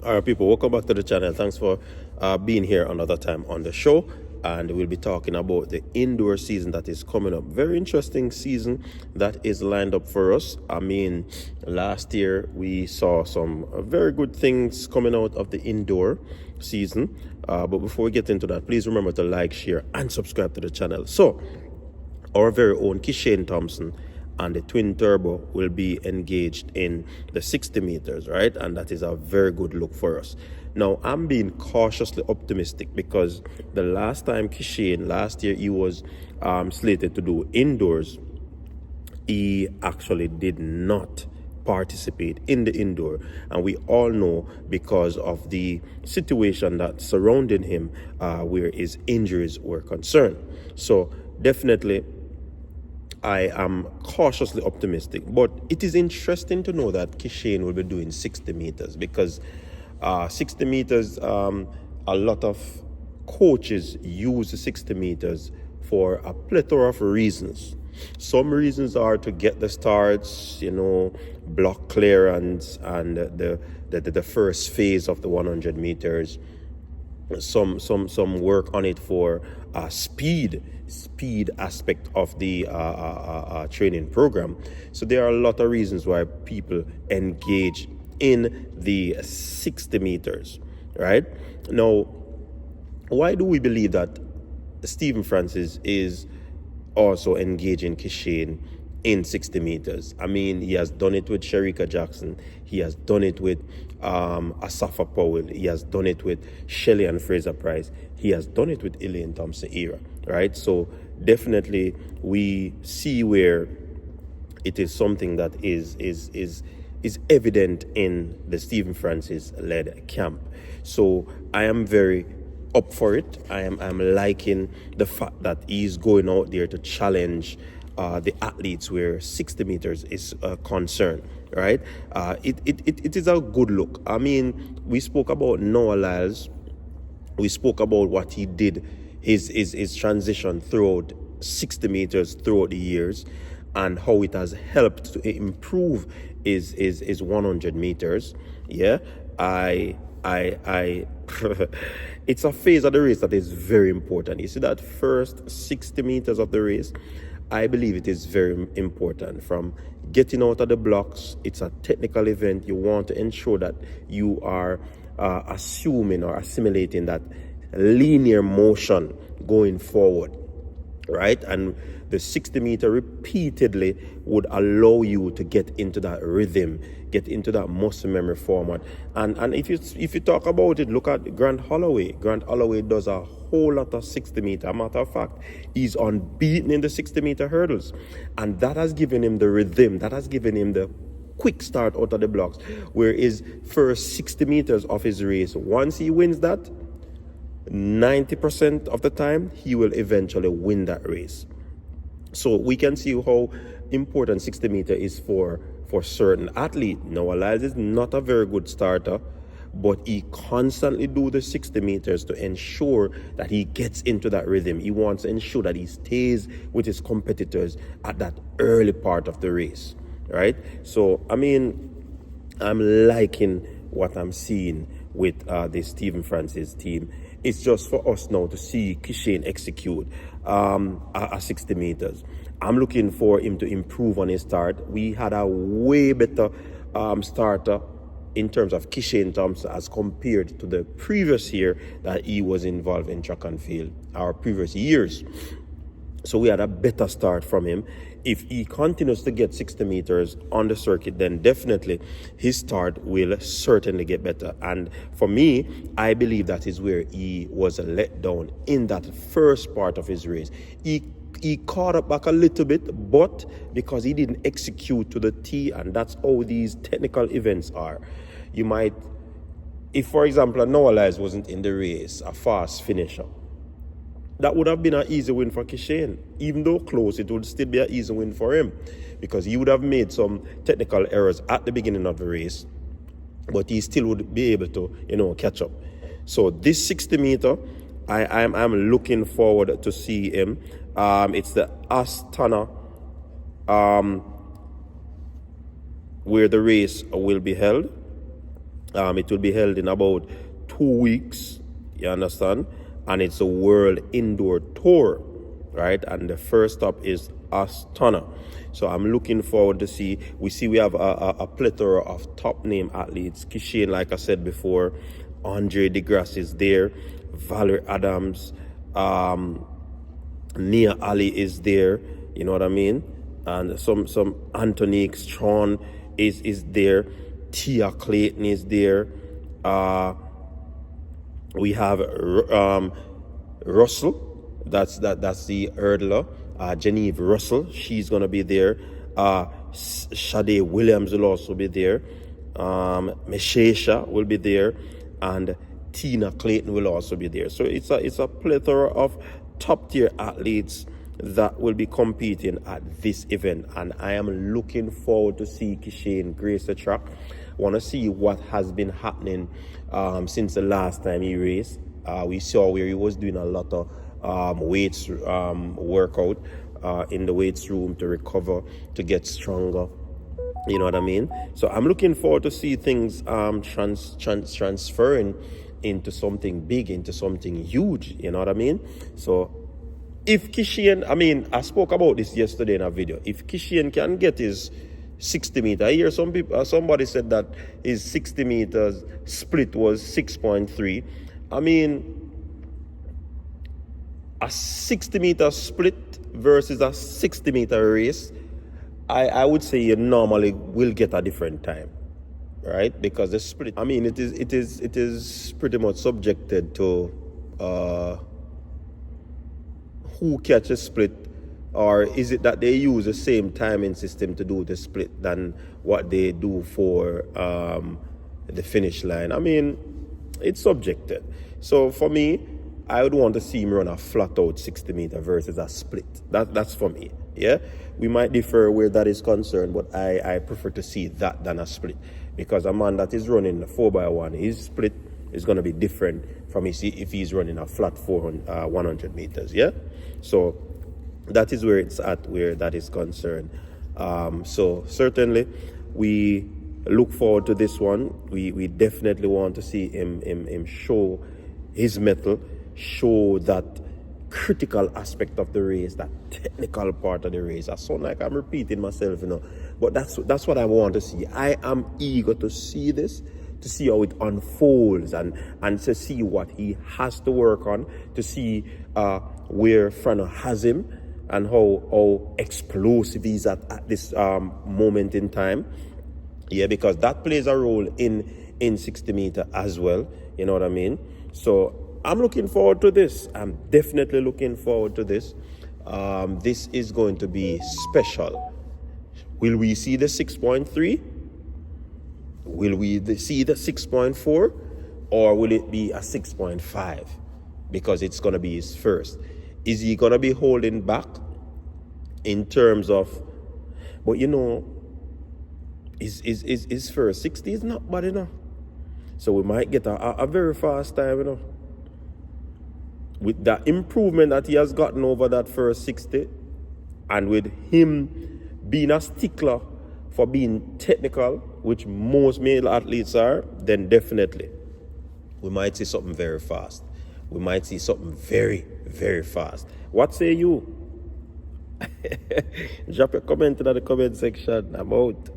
All right, people, welcome back to the channel. Thanks for being here another time on the show. And we'll be talking about the indoor season that is coming up. Very interesting season that is lined up for us. I mean, last year we saw some very good things coming out of the indoor season. But before we get into that, please remember to like, share, and subscribe to the channel. So, our very own Kishane Thompson and the twin turbo will be engaged in the 60 meters, right? And that is a very good look for us. Now, I'm being cautiously optimistic because the last time Kishane, last year, he was slated to do indoors, he actually did not participate in the indoor, and we all know because of the situation that surrounded him where his injuries were concerned. So definitely I am cautiously optimistic, but it is interesting to know that Kishane will be doing 60 meters because 60 meters, a lot of coaches use the 60 meters for a plethora of reasons. Some reasons are to get the starts, block clearance and the first phase of the 100 meters. Some work on it for speed aspect of the training program. So there are a lot of reasons why people engage in the 60 meters, right? Now, why do we believe that Stephen Francis is also engaging Kishane in 60 meters? I mean, he has done it with Sherika Jackson. He has done it with Asafa Powell. He has done it with Shelley and Fraser Price. He has done it with Elaine Thompson era, right? So definitely we see where it is something that is evident in the Stephen Francis led camp. So I am very up for it. I'm liking the fact that he's going out there to challenge the athletes where 60 meters is concerned, right? It is a good look. I mean, we spoke about Noah Lyles. We spoke about what he did, his transition throughout 60 meters throughout the years, and how it has helped to improve his 100 meters. Yeah, it's a phase of the race that is very important. You see that first 60 meters of the race, I believe it is very important. From getting out of the blocks, it's a technical event. You want to ensure that you are assuming or assimilating that linear motion going forward, right? And the 60 meter repeatedly would allow you to get into that rhythm, get into that muscle memory format. And if you talk about it, look at Grant Holloway. Grant Holloway does a whole lot of 60 meter. Matter of fact, he's unbeaten in the 60 meter hurdles. And that has given him the rhythm, that has given him the quick start out of the blocks, where his first 60 meters of his race, once he wins that, 90% of the time, he will eventually win that race. So we can see how important 60 meter is for certain athlete. Noah Lyles is not a very good starter, but he constantly do the 60 meters to ensure that he gets into that rhythm. He wants to ensure that he stays with his competitors at that early part of the race, right? So, I mean, I'm liking what I'm seeing with the Stephen Francis team. It's just for us now to see Kishane execute a 60 meters. I'm looking for him to improve on his start. We had a way better starter in terms of Kishane Thompson as compared to the previous year that he was involved in track and field, our previous years. So we had a better start from him. If he continues to get 60 meters on the circuit, then definitely his start will certainly get better. And for me, I believe that is where he was let down in that first part of his race. He caught up back a little bit, but because he didn't execute to the T, and that's how these technical events are. You might, if for example, Noah Lyles wasn't in the race, a fast finisher, that would have been an easy win for Kishane. Even though close, it would still be an easy win for him because he would have made some technical errors at the beginning of the race, but he still would be able to, catch up. So this 60 meter, I'm looking forward to see him. It's the Astana where the race will be held. It will be held in about 2 weeks, you understand? And it's a world indoor tour, right? And the first stop is Astana. So I'm looking forward to see. We have a plethora of top name athletes. Kishane, like I said before, Andre DeGrasse is there, Valerie Adams, Nia Ali is there, you know what I mean? And some Antonique Strawn is there. Tia Clayton is there. We have Russell, that's the hurdler. Genevieve Russell, she's gonna be there. Shade Williams will also be there. Meshesha will be there, and Tina Clayton will also be there. So it's a plethora of top tier athletes that will be competing at this event, and I am looking forward to see Kishane grace the track. Want to see what has been happening since the last time he raced. We saw where he was doing a lot of weights workout in the weights room to recover, to get stronger. You know what I mean? So I'm looking forward to see things transferring into something big, into something huge. You know what I mean? So if Kishane, I spoke about this yesterday in a video. If Kishane can get his 60 meter, I hear somebody said that his 60 meters split was 6.3. A 60 meter split versus a 60 meter race, I would say you normally will get a different time, right? Because the split, it is pretty much subjected to who catches split, or is it that they use the same timing system to do the split than what they do for the finish line? It's subjected. So for me, I would want to see him run a flat out 60 meter versus a split. That's for me. Yeah, we might differ where that is concerned, but I prefer to see that than a split, because a man that is running a 4x1, his split is going to be different from if he's running a flat 100 meters. Yeah, so that is where it's at, where that is concerned. So certainly we look forward to this one. We definitely want to see him show his mettle, show that critical aspect of the race, that technical part of the race. I sound like I'm repeating myself, but that's what I want to see. I am eager to see this, to see how it unfolds, and to see what he has to work on, to see where Frano has him, and how explosive he's at this moment in time. Yeah, because that plays a role in 60 meter as well. You know what I mean? So I'm looking forward to this. I'm definitely looking forward to this. This is going to be special. Will we see the 6.3? Will we see the 6.4? Or will it be a 6.5? Because it's going to be his first. Is he going to be holding back in terms of... But his first 60 is not bad enough. So we might get a very fast time, with the improvement that he has gotten over that first 60, and with him being a stickler for being technical, which most male athletes are, then definitely we might see something very fast. We might see something very, very fast. What say you? Drop a comment in the comment section. I'm out.